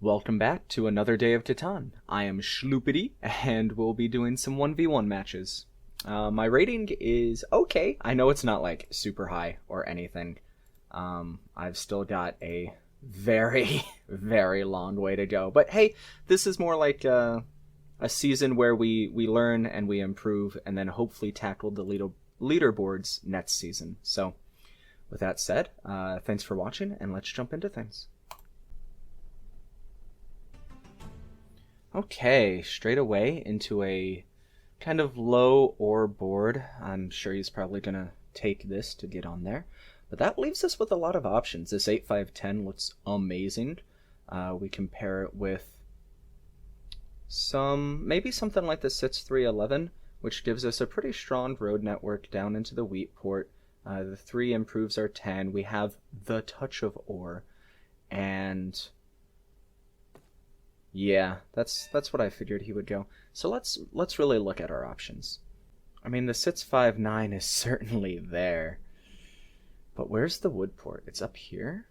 Welcome back to another day of Catan. I am Schloopity, and we'll be doing some 1v1 matches. My rating is okay. I know it's not like super high or anything. I've still got a very, very long way to go. But hey, this is more like a season where we learn and we improve, and then hopefully tackle the leaderboards next season. So, with that said, thanks for watching, and let's jump into things. Okay, straight away into a kind of low ore board. I'm sure he's probably going to take this to get on there. But that leaves us with a lot of options. This 8-5-10 looks amazing. We compare it with maybe something like the 6-3-11, which gives us a pretty strong road network down into the wheat port. The 3 improves our 10. We have the touch of ore. And yeah, that's what I figured he would go. So let's really look at our options. I mean, the 6-5-9 is certainly there. But where's the wood port? It's up here?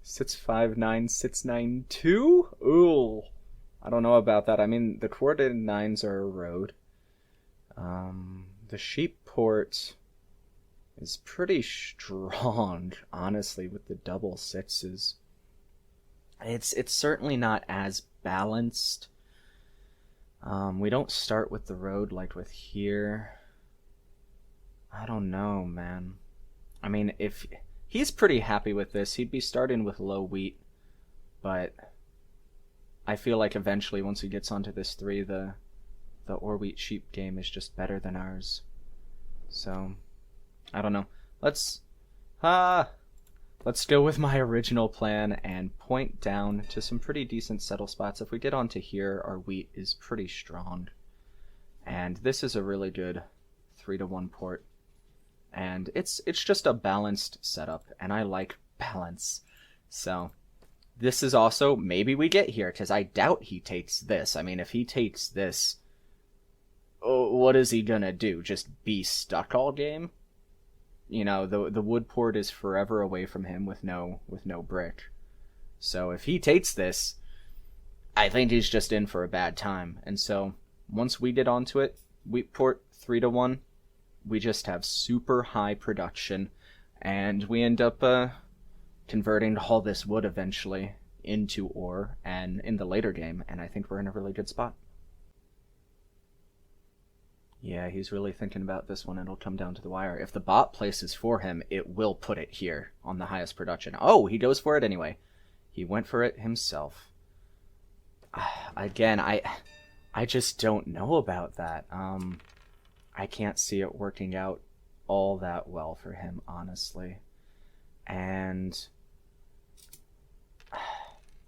6-5-9, 6-9-2? Ooh. I don't know about that. I mean, the coordinated 9s are a road. The sheep port is pretty strong, honestly, with the double 6s. It's certainly not as balanced. We don't start with the road like with here. I don't know, man. I mean, if he's pretty happy with this, he'd be starting with low wheat. But I feel like eventually, once he gets onto this 3, the ore wheat sheep game is just better than ours. So, I don't know. Let's go with my original plan and point down to some pretty decent settle spots. If we get onto here, our wheat is pretty strong. And this is a really good 3-1 port. And it's just a balanced setup, and I like balance. So, this is also, maybe we get here, because I doubt he takes this. I mean, if he takes this, what is he gonna do? Just be stuck all game? You know, the wood port is forever away from him with no brick. So if he takes this, I think he's just in for a bad time. And so once we get onto it, wheat port 3-1, we just have super high production, and we end up converting all this wood eventually into ore and in the later game, and I think we're in a really good spot. Yeah, he's really thinking about this one. It'll come down to the wire. If the bot places for him, it will put it here on the highest production. Oh, he goes for it anyway. He went for it himself. Again, I just don't know about that. I can't see it working out all that well for him, honestly. And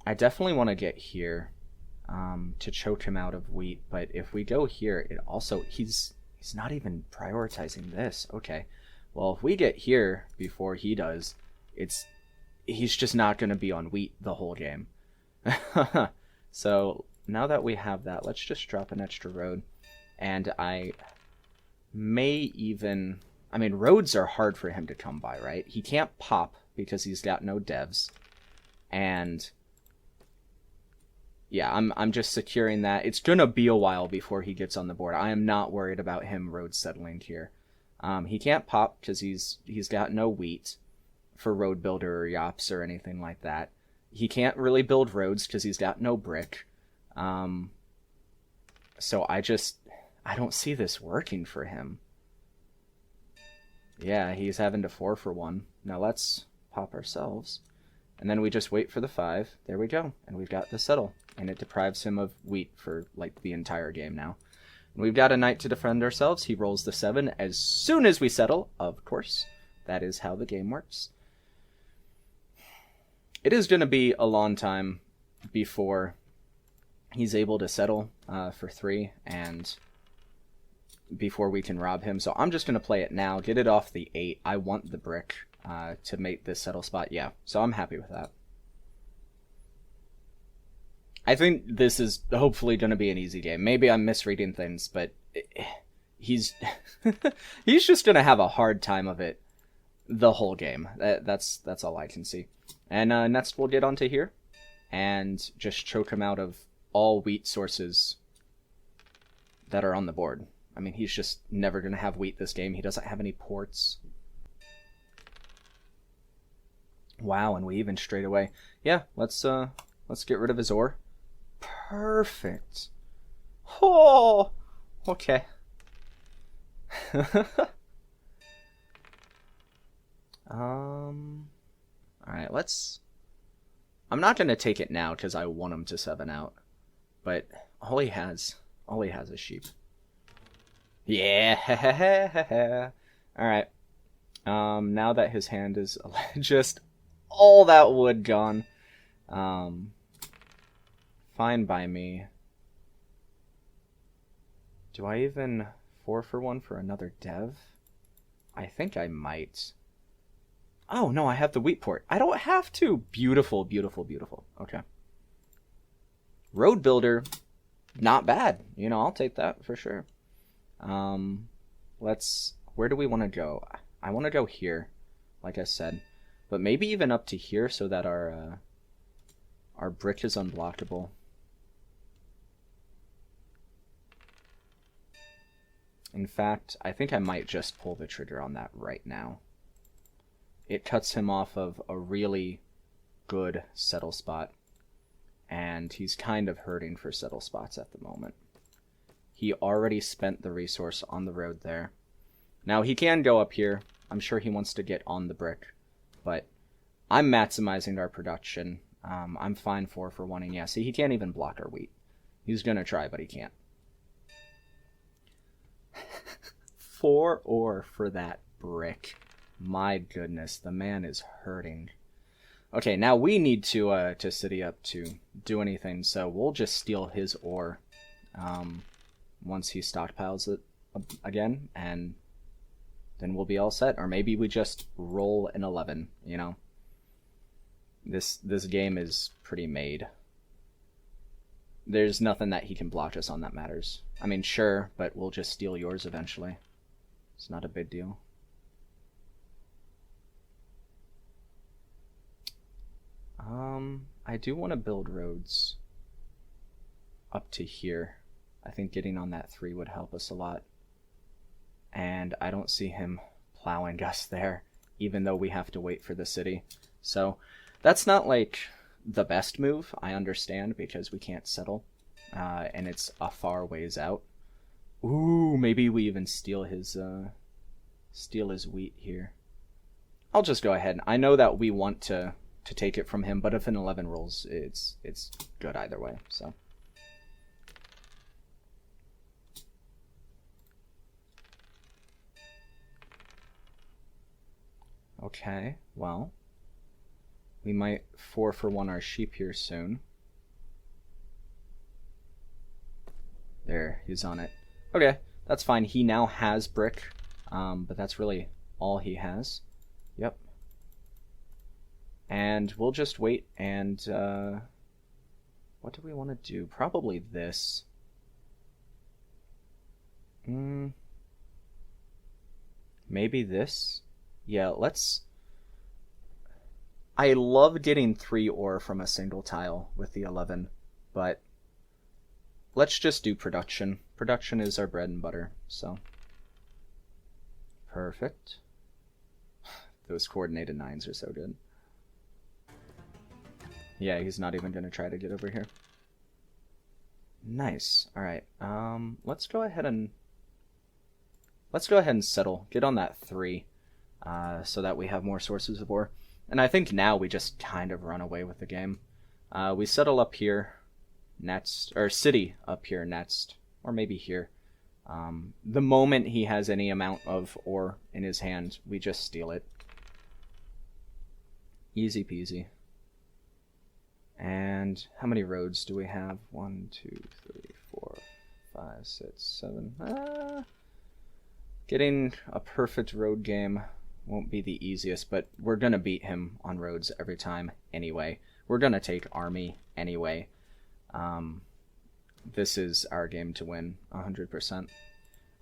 I definitely want to get here to choke him out of wheat, but if we go here, it also, he's not even prioritizing this. Okay, well, if we get here before he does, he's just not going to be on wheat the whole game. So now that we have that, let's just drop an extra road, and I mean, roads are hard for him to come by, right? He can't pop because he's got no devs, and yeah, I'm just securing that. It's gonna be a while before he gets on the board. I am not worried about him road settling here. He can't pop because he's got no wheat for road builder or yops or anything like that. He can't really build roads because he's got no brick. So I don't see this working for him. Yeah, he's having to 4 for 1. Now let's pop ourselves. And then we just wait for the 5. There we go. And we've got the settle. And it deprives him of wheat for, like, the entire game now. And we've got a knight to defend ourselves. He rolls the 7 as soon as we settle, of course. That is how the game works. It is going to be a long time before he's able to settle for 3, and before we can rob him. So I'm just going to play it now, get it off the 8. I want the brick to make this settle spot. Yeah, so I'm happy with that. I think this is hopefully going to be an easy game. Maybe I'm misreading things, but he's he's just going to have a hard time of it the whole game. That's all I can see. And next we'll get onto here. and just choke him out of all wheat sources that are on the board. I mean, he's just never going to have wheat this game. He doesn't have any ports. Wow, and we even straight away. Yeah, let's get rid of his ore. Perfect. Oh, okay. Alright, I'm not going to take it now because I want him to 7 out. But all he has is sheep. Yeah. Alright. Now that his hand is just all that wood gone. Fine by me. Do I even 4-for-1 for another dev? I think I might. Oh, no, I have the wheat port. I don't have to. Beautiful, beautiful, beautiful. Okay. Road builder, not bad. You know, I'll take that for sure. Where do we want to go? I want to go here, like I said. But maybe even up to here so that our brick is unblockable. In fact, I think I might just pull the trigger on that right now. It cuts him off of a really good settle spot. And he's kind of hurting for settle spots at the moment. He already spent the resource on the road there. Now he can go up here. I'm sure he wants to get on the brick. But I'm maximizing our production. I'm fine 4-for-1-ing. Yeah, see, he can't even block our wheat. He's going to try, but he can't. 4 ore for that brick. My goodness, the man is hurting. Okay, now we need to city up to do anything, so we'll just steal his ore once he stockpiles it again, and then we'll be all set. Or maybe we just roll an 11, you know? This game is pretty made. There's nothing that he can block us on that matters. I mean, sure, but we'll just steal yours eventually. It's not a big deal. I do want to build roads up to here. I think getting on that 3 would help us a lot. And I don't see him plowing us there, even though we have to wait for the city. So that's not like the best move, I understand, because we can't settle. And it's a far ways out. Ooh, maybe we even steal his wheat here. I'll just go ahead. I know that we want to take it from him, but if an 11 rolls, it's good either way. So okay, well, we might 4-for-1 our sheep here soon. There, he's on it. Okay, that's fine. He now has brick, but that's really all he has. Yep. And we'll just wait and, what do we want to do? Probably this. Maybe this? Yeah, let's... I love getting 3 ore from a single tile with the 11, but let's just do production. Production is our bread and butter, so... Perfect. Those coordinated 9s are so good. Yeah, he's not even going to try to get over here. Nice. Alright, let's go ahead and settle. Get on that 3, so that we have more sources of ore. And I think now we just kind of run away with the game. We settle up here next, or city up here next, or maybe here. The moment he has any amount of ore in his hand, we just steal it. Easy peasy. And how many roads do we have? 1, 2, 3, 4, 5, 6, 7. Getting a perfect road game won't be the easiest, but we're going to beat him on roads every time anyway. We're going to take army anyway. This is our game to win, 100%.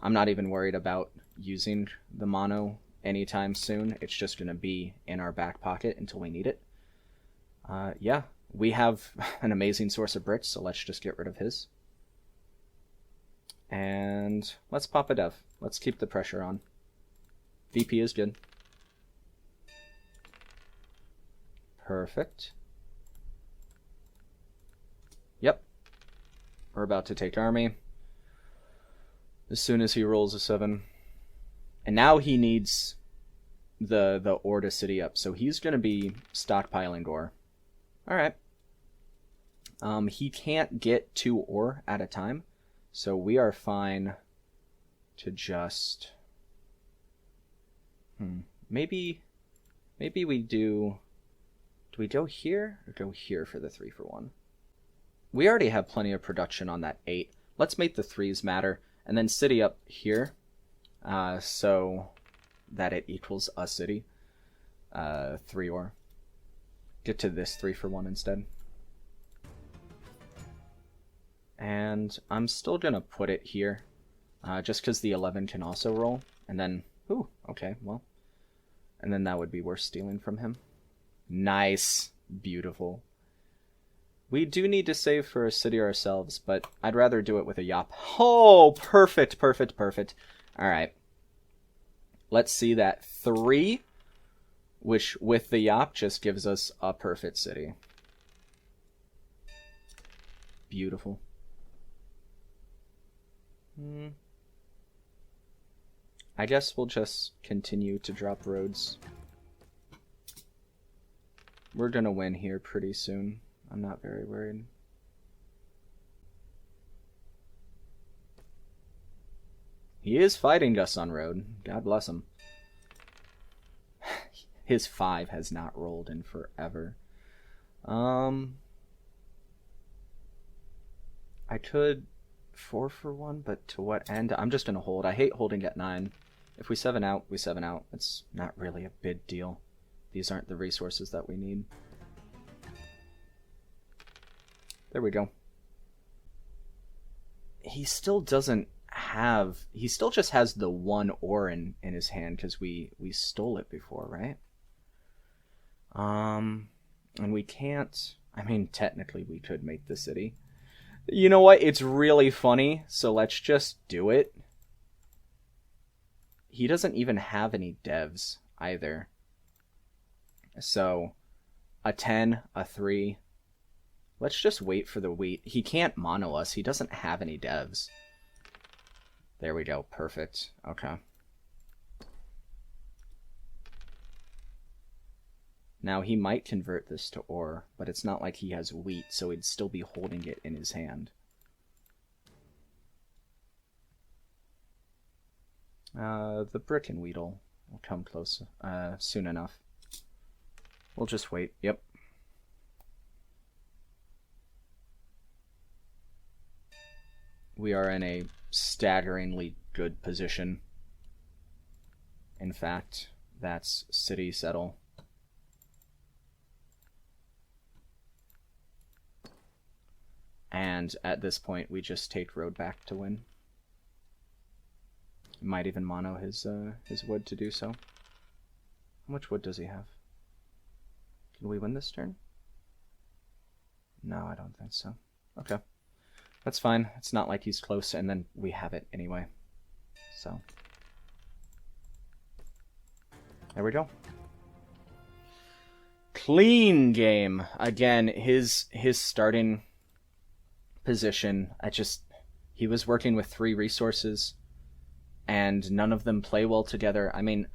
I'm not even worried about using the mono anytime soon. It's just going to be in our back pocket until we need it. Yeah, We have an amazing source of bricks, so let's just get rid of his. And let's pop a dev. Let's keep the pressure on. VP is good. Perfect. Yep. We're about to take army. As soon as he rolls a 7. And now he needs the ore to city up, so he's going to be stockpiling ore. Alright. He can't get 2 ore at a time, so we are fine to just... Maybe we do... Do we go here or go here for the 3-for-1? We already have plenty of production on that 8. Let's make the 3s matter, and then city up here, so that it equals a city. 3 ore. Get to this 3-for-1 instead. And I'm still going to put it here, just because the 11 can also roll. And then, ooh, okay, well. And then that would be worth stealing from him. Nice. Beautiful. We do need to save for a city ourselves, but I'd rather do it with a yop. Oh, perfect, perfect, perfect. All right. Let's see that 3, which with the yop just gives us a perfect city. Beautiful. I guess we'll just continue to drop roads. We're gonna win here pretty soon. I'm not very worried. He is fighting us on road. God bless him. His 5 has not rolled in forever. I could 4-for-1, but to what end? I'm just going to hold. I hate holding at 9. If we 7 out, we 7 out. It's not really a big deal. These aren't the resources that we need. There we go. He still doesn't have... He still just has the 1 ore in his hand because we stole it before, right? And we can't... I mean, technically we could make the city. You know what? It's really funny, so let's just do it. He doesn't even have any devs either. So, a 10, a 3. Let's just wait for the wheat. He can't mono us. He doesn't have any devs. There we go. Perfect. Okay. Now, he might convert this to ore, but it's not like he has wheat, so he'd still be holding it in his hand. The brick and wheat will come close soon enough. We'll just wait. Yep. We are in a staggeringly good position. In fact, that's city settle. And at this point, we just take road back to win. Might even mono his wood to do so. How much wood does he have? Can we win this turn? No, I don't think so. Okay. That's fine. It's not like he's close, and then we have it anyway. So. There we go. Clean game. Again, his starting position, he was working with 3 resources, and none of them play well together. I mean,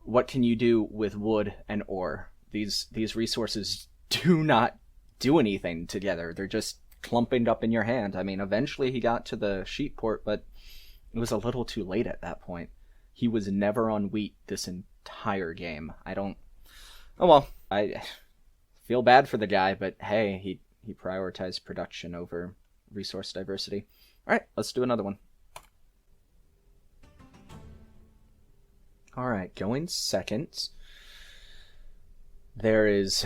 what can you do with wood and ore? These resources do not do anything together. They're just clumping up in your hand. I mean, eventually he got to the sheep port, but it was a little too late at that point. He was never on wheat this entire game. Oh well, I feel bad for the guy, but hey, he prioritized production over resource diversity. Alright, let's do another one. Alright, going second. There is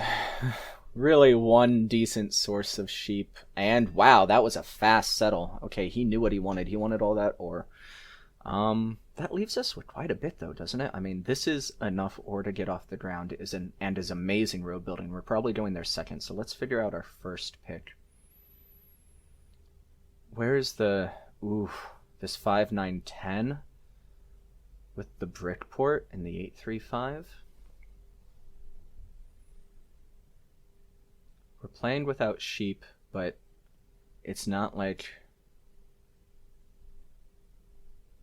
really one decent source of sheep. And wow, that was a fast settle. Okay, he knew what he wanted. He wanted all that ore. That leaves us with quite a bit, though, doesn't it? I mean, this is enough ore to get off the ground, and is amazing road building. We're probably going there second, so let's figure out our first pick. Where's the... Ooh, this 5-9-10 with the brick port and the 8-3-5. We're playing without sheep, but it's not like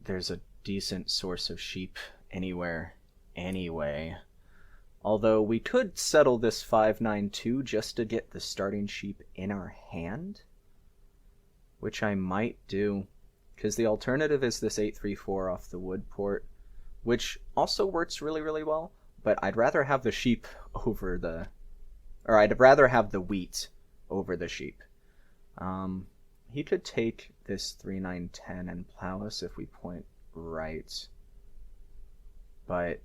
there's a decent source of sheep anywhere anyway. Although we could settle this 5-9-2 just to get the starting sheep in our hand, which I might do, because the alternative is this 8-3-4 off the wood port, which also works really, really well, but I'd rather have the sheep over the... Or I'd rather have the wheat over the sheep. He could take this 3-9-10 and plow us if we point right. But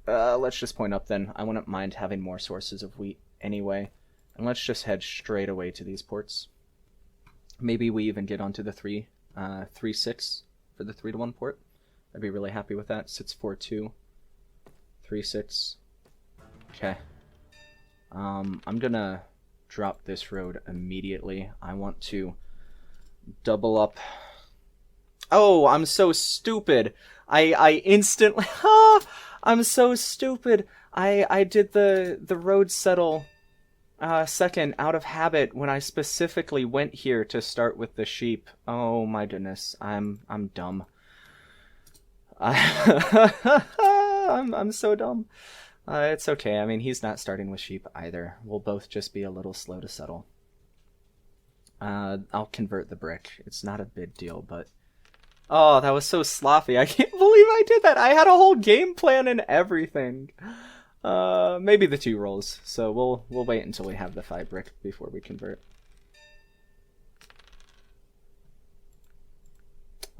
let's just point up then. I wouldn't mind having more sources of wheat anyway. And let's just head straight away to these ports. Maybe we even get onto the 3-6 for the 3-1 port. I'd be really happy with that. Sits 4-2. 3-6. Okay. I'm gonna drop this road immediately. I want to double up. Oh, I'm so stupid. I instantly... I'm so stupid. I did the road settle second out of habit when I specifically went here to start with the sheep. Oh my goodness. I'm dumb. I'm so dumb. It's okay. I mean, he's not starting with sheep either. We'll both just be a little slow to settle. I'll convert the brick. It's not a big deal, but... Oh, that was so sloppy. I can't believe I did that. I had a whole game plan and everything. Maybe the 2 rolls. So we'll wait until we have the 5 brick before we convert.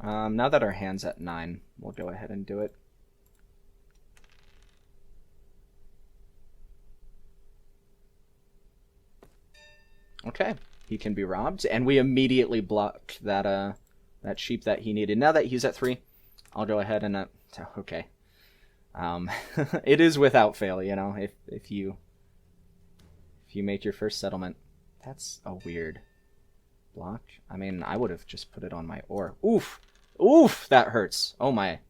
Now that our hand's at 9, we'll go ahead and do it. Okay, he can be robbed, and we immediately block that that sheep that he needed. Now that he's at 3, I'll go ahead and okay. It is without fail, you know. If you make your first settlement, that's a weird block. I mean, I would have just put it on my ore. Oof, oof, that hurts. Oh my,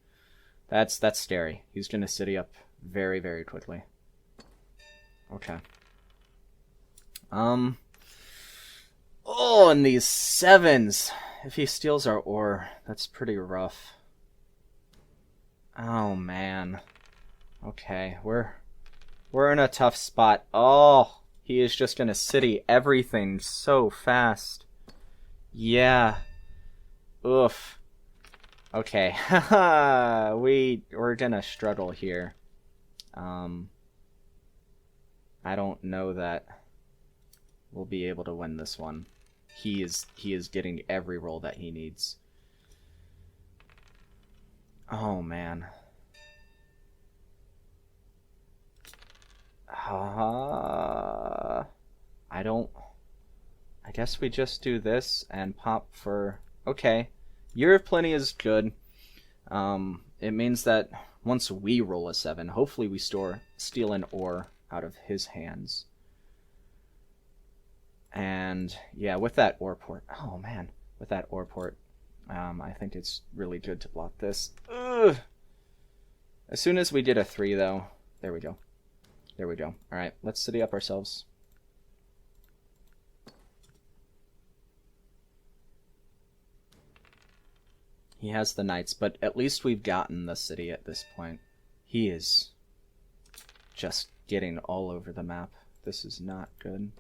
that's scary. He's gonna city up very, very quickly. Okay. Oh, and these 7s. If he steals our ore, that's pretty rough. Oh, man. Okay, we're in a tough spot. Oh, he is just gonna city everything so fast. Yeah. Oof. Okay. Haha. We're gonna struggle here. I don't know that we'll be able to win this one. He is getting every roll that he needs. Oh man. I guess we just do this and pop for... Okay. Year of Plenty is good. It means that once we roll a 7, hopefully we steal an ore out of his hands. And yeah, with that ore port, oh man, with that ore port, I think it's really good to block this. Ugh. As soon as we get a 3 though, there we go. There we go. Alright, let's city up ourselves. He has the knights, but at least we've gotten the city at this point. He is just getting all over the map. This is not good.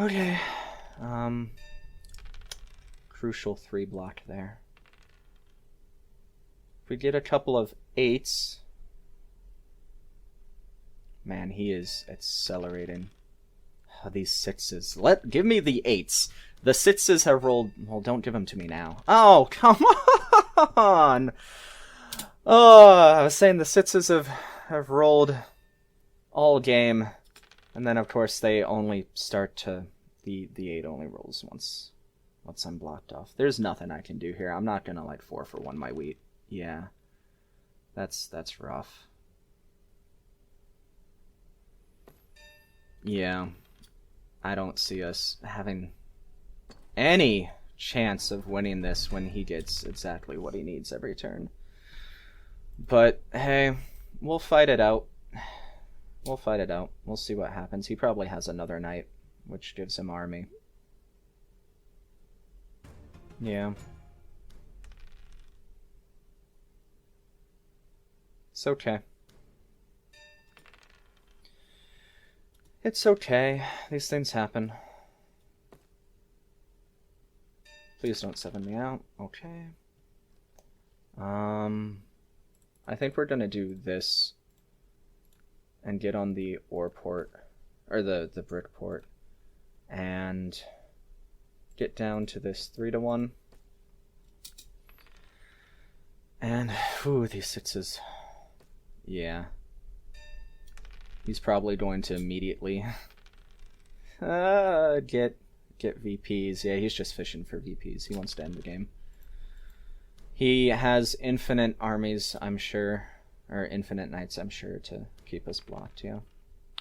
Okay. Crucial 3 block there. If we get a couple of 8s... Man, he is accelerating. Oh, these 6s. Give me the 8s. The 6s have rolled... Well, don't give them to me now. Oh, come on! Oh, I was saying the 6s have rolled all game. And then, of course, they only start to... The 8 only rolls once Once I'm blocked off. There's nothing I can do here. I'm not gonna like 4-for-1 my wheat. Yeah. That's rough. Yeah. I don't see us having any chance of winning this when he gets exactly what he needs every turn. But hey, we'll fight it out. We'll fight it out. We'll see what happens. He probably has another knight, which gives him army. Yeah. It's okay. It's okay. These things happen. Please don't 7 me out. Okay. I think we're gonna do this and get on the ore port, or the brick port, and get down to this 3-1. And, ooh, these 6s. Yeah. He's probably going to immediately get VPs. Yeah, he's just fishing for VPs. He wants to end the game. He has infinite armies, I'm sure, or infinite knights, I'm sure, to keep us blocked, yeah.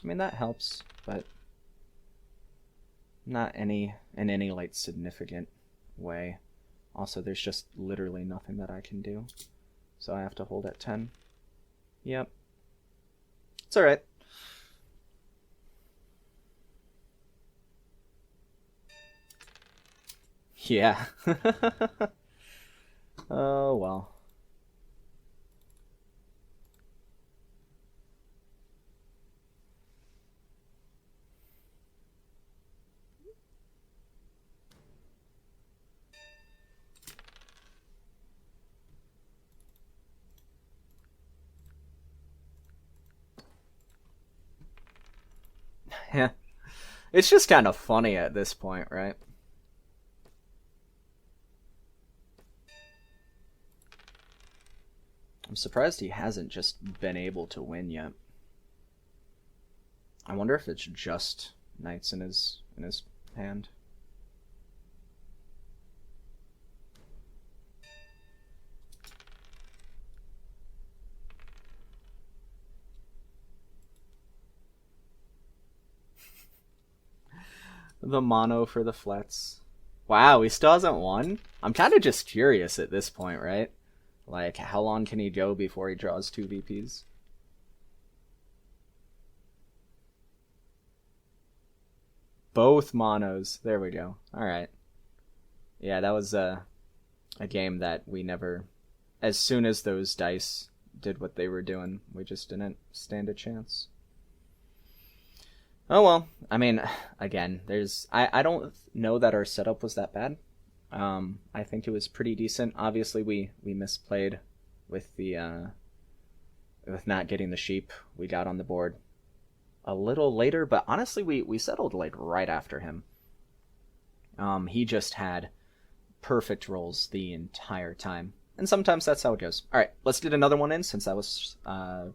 I mean, that helps, but not in any like significant way. Also, there's just literally nothing that I can do, so I have to hold at 10. Yep. It's alright. Yeah. Oh, well. Yeah. It's just kind of funny at this point, right? I'm surprised he hasn't just been able to win yet. I wonder if it's just knights in his hand. The mono for the flats. Wow, he still hasn't won? I'm kind of just curious at this point, right? Like, how long can he go before he draws 2 VPs? Both monos. There we go. Alright. Yeah, that was a game that we never... As soon as those dice did what they were doing, we just didn't stand a chance. Oh well. I mean, again, there's... I don't know that our setup was that bad. I think it was pretty decent. Obviously, we misplayed with the with not getting the sheep. We got on the board a little later, but honestly, we settled like right after him. He just had perfect rolls the entire time, and sometimes that's how it goes. All right, let's get another one in since that was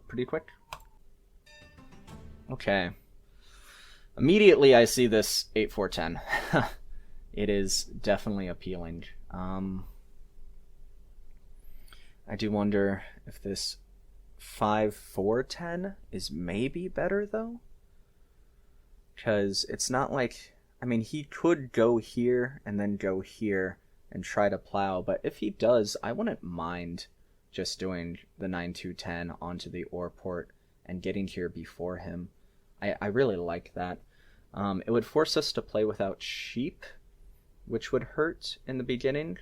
pretty quick. Okay. Immediately, I see this 8-4-10. It is definitely appealing. I do wonder if this 5-4-10 is maybe better, though. Because it's not like... I mean, he could go here and then go here and try to plow. But if he does, I wouldn't mind just doing the 9-2-10 onto the ore port and getting here before him. I really like that. It would force us to play without sheep, which would hurt in the beginning,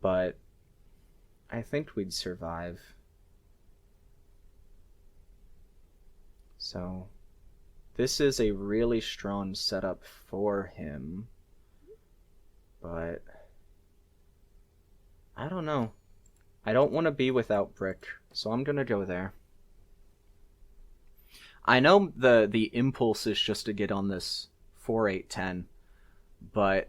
but I think we'd survive. So this is a really strong setup for him, but I don't know. I don't want to be without brick, so I'm gonna go there. I know the impulse is just to get on this 4-8-10, but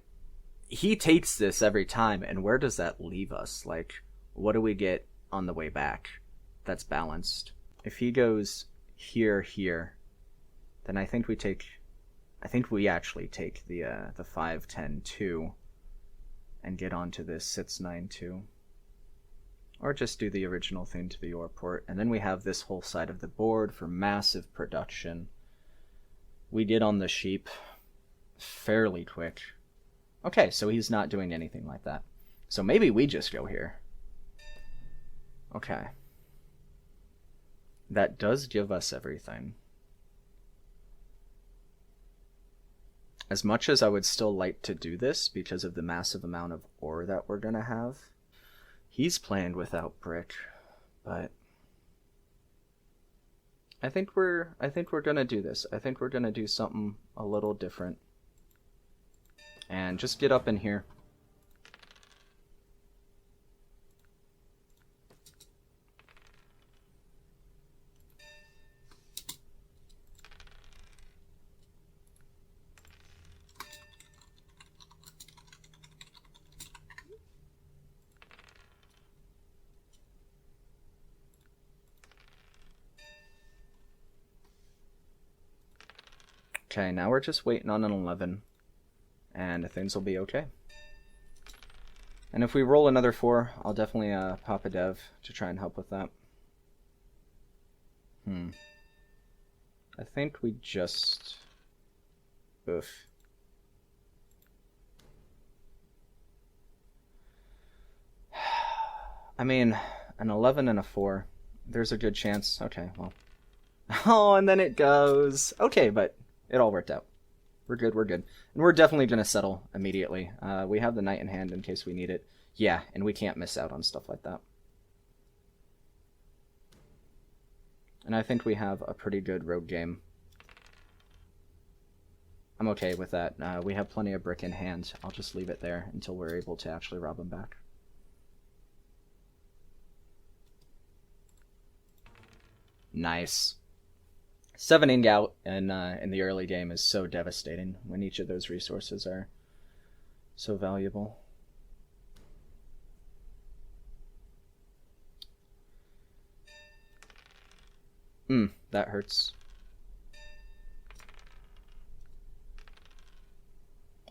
he takes this every time, and where does that leave us? Like, what do we get on the way back that's balanced? If he goes here, then I think we actually take the 5-10-2, and get onto this sits 9-2. Or just do the original thing to the ore port. And then we have this whole side of the board for massive production. We get on the sheep fairly quick. Okay, so he's not doing anything like that. So maybe we just go here. Okay. That does give us everything. As much as I would still like to do this because of the massive amount of ore that we're going to have, he's playing without brick, but I think we're going to do this. I think we're going to do something a little different. And just get up in here. Okay, now we're just waiting on an 11, and things will be okay. And if we roll another 4, I'll definitely pop a dev to try and help with that. I think we just... Oof. I mean, an 11 and a 4, there's a good chance. Okay, well. Oh, and then it goes. Okay, but it all worked out. We're good, we're good. And we're definitely going to settle immediately. We have the knight in hand in case we need it. Yeah, and we can't miss out on stuff like that. And I think we have a pretty good rogue game. I'm okay with that. We have plenty of brick in hand. I'll just leave it there until we're able to actually rob him back. Nice. 7 ingout in the early game is so devastating when each of those resources are so valuable. That hurts.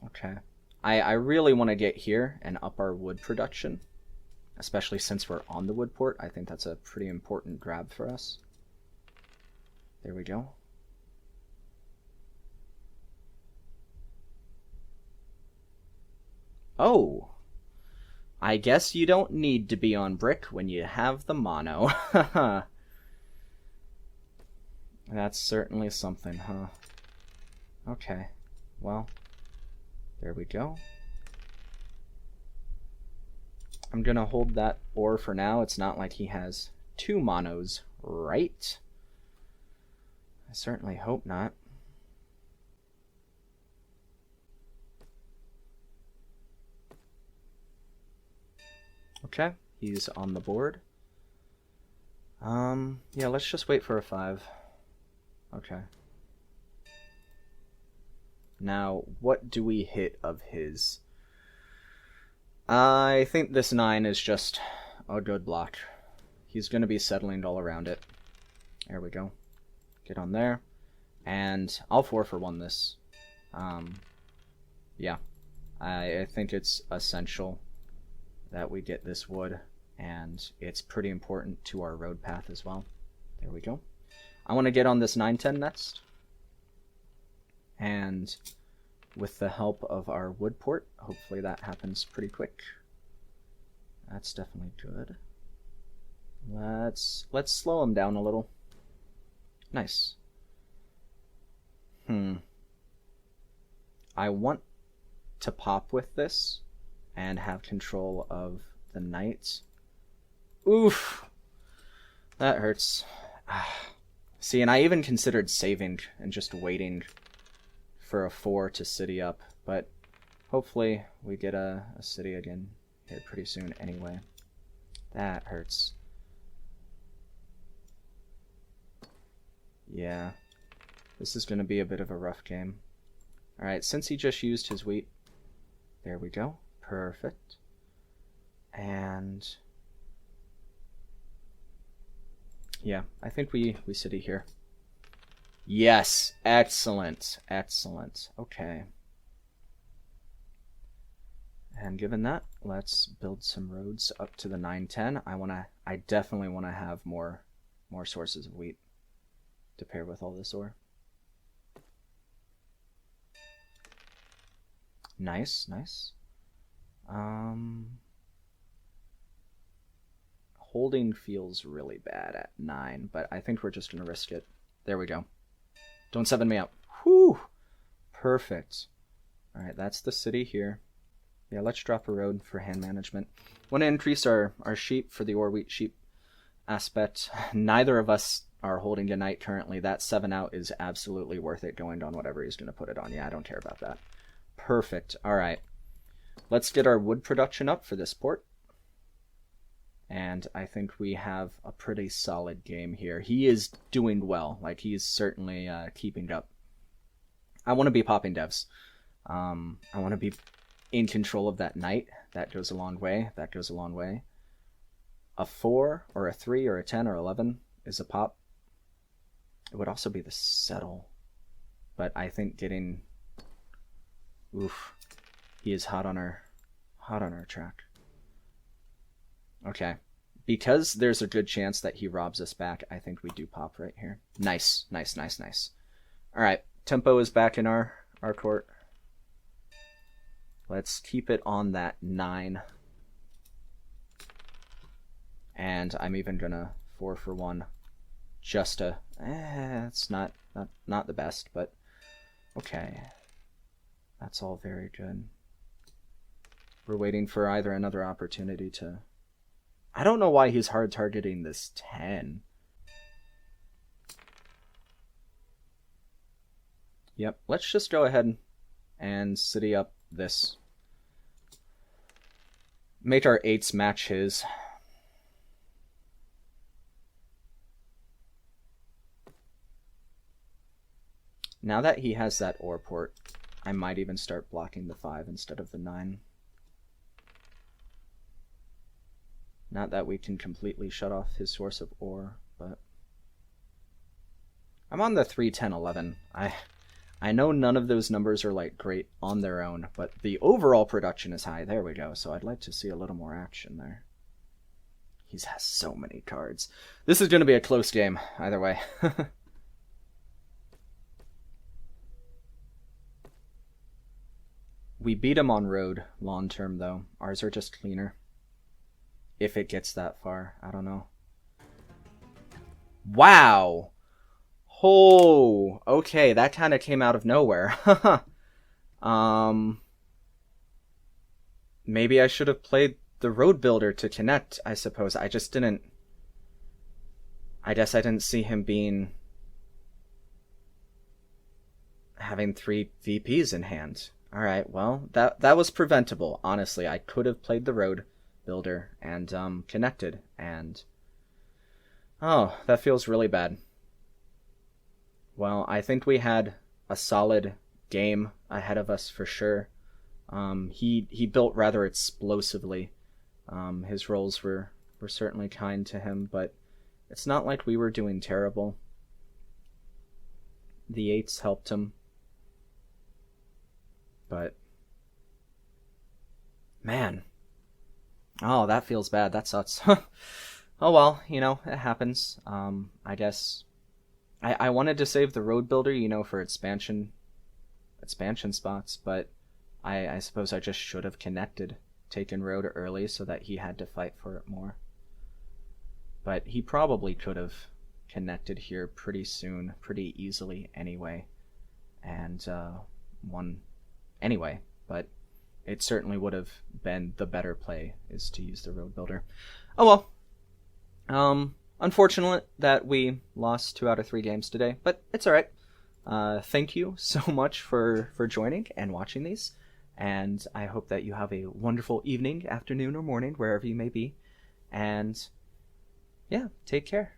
Okay. I really want to get here and up our wood production, especially since we're on the wood port. I think that's a pretty important grab for us. There we go. Oh, I guess you don't need to be on brick when you have the mono. That's certainly something, huh? Okay, well, there we go. I'm gonna hold that ore for now. It's not like he has 2 monos, right? I certainly hope not. Okay, he's on the board. Yeah, let's just wait for a 5. Okay. Now, what do we hit of his? I think this 9 is just a good block. He's going to be settling all around it. There we go. Get on there. And I'll 4-for-1 this. Yeah. I think it's essential that we get this wood, and it's pretty important to our road path as well. There we go. I want to get on this 9-10 next. And with the help of our wood port, hopefully that happens pretty quick. That's definitely good. Let's slow him down a little. Nice. I want to pop with this and have control of the knight. Oof! That hurts. See, and I even considered saving and just waiting for a 4 to city up, but hopefully we get a city again here pretty soon anyway. That hurts. Yeah, this is going to be a bit of a rough game. Alright, since he just used his wheat, there we go. Perfect. And yeah, I think we city here. Yes, excellent, excellent. Okay. And given that, let's build some roads up to the 910. I definitely want to have more sources of wheat to pair with all this ore. Nice, nice. Holding feels really bad at 9, but I think we're just going to risk it. There we go. Don't 7 me up. Whew! Perfect. Alright, that's the city here. Yeah, let's drop a road for hand management. Want to increase our sheep for the ore wheat sheep aspect. Neither of us are holding a knight currently. That 7 out is absolutely worth it going on whatever he's going to put it on. Yeah, I don't care about that. Perfect. Alright. Let's get our wood production up for this port. And I think we have a pretty solid game here. He is doing well. Like, he's certainly keeping up. I want to be popping devs. I want to be in control of that knight. That goes a long way. That goes a long way. A 4 or a 3 or a 10 or 11 is a pop. It would also be the settle. But I think getting... Oof. He is hot on our track. Okay. Because there's a good chance that he robs us back, I think we do pop right here. Nice. Nice, nice, nice. Alright. Tempo is back in our court. Let's keep it on that 9. And I'm even gonna 4 for 1. Just to... it's not the best, but... Okay. That's all very good. We're waiting for either another opportunity to... I don't know why he's hard targeting this 10. Yep, let's just go ahead and city up this. Make our 8s match his. Now that he has that ore port, I might even start blocking the 5 instead of the 9. Not that we can completely shut off his source of ore, but... I'm on the 3, 10, 11. I know none of those numbers are like great on their own, but the overall production is high. There we go. So I'd like to see a little more action there. He has so many cards. This is going to be a close game, either way. We beat him on road long term, though. Ours are just cleaner. If it gets that far. I don't know. Wow! Oh, okay, that kind of came out of nowhere. Maybe I should have played the road builder to connect, I suppose. I just didn't... I guess I didn't see him being... having 3 VPs in hand. Alright, well, that was preventable, honestly. I could have played the road builder and connected, and... Oh, that feels really bad. Well, I think we had a solid game ahead of us for sure. He built rather explosively. His rolls were certainly kind to him, but it's not like we were doing terrible. The 8s helped him. But... Man. Oh, that feels bad. That sucks. Oh well, you know, it happens. I guess... I wanted to save the road builder, you know, for expansion spots, but I suppose I just should have connected, taken road early so that he had to fight for it more. But he probably could have connected here pretty soon, pretty easily anyway, and won anyway, but it certainly would have been the better play, is to use the road builder. Oh well. Unfortunate that we lost 2 out of 3 games today, but it's alright. Thank you so much for joining and watching these, and I hope that you have a wonderful evening, afternoon, or morning, wherever you may be, and yeah, take care.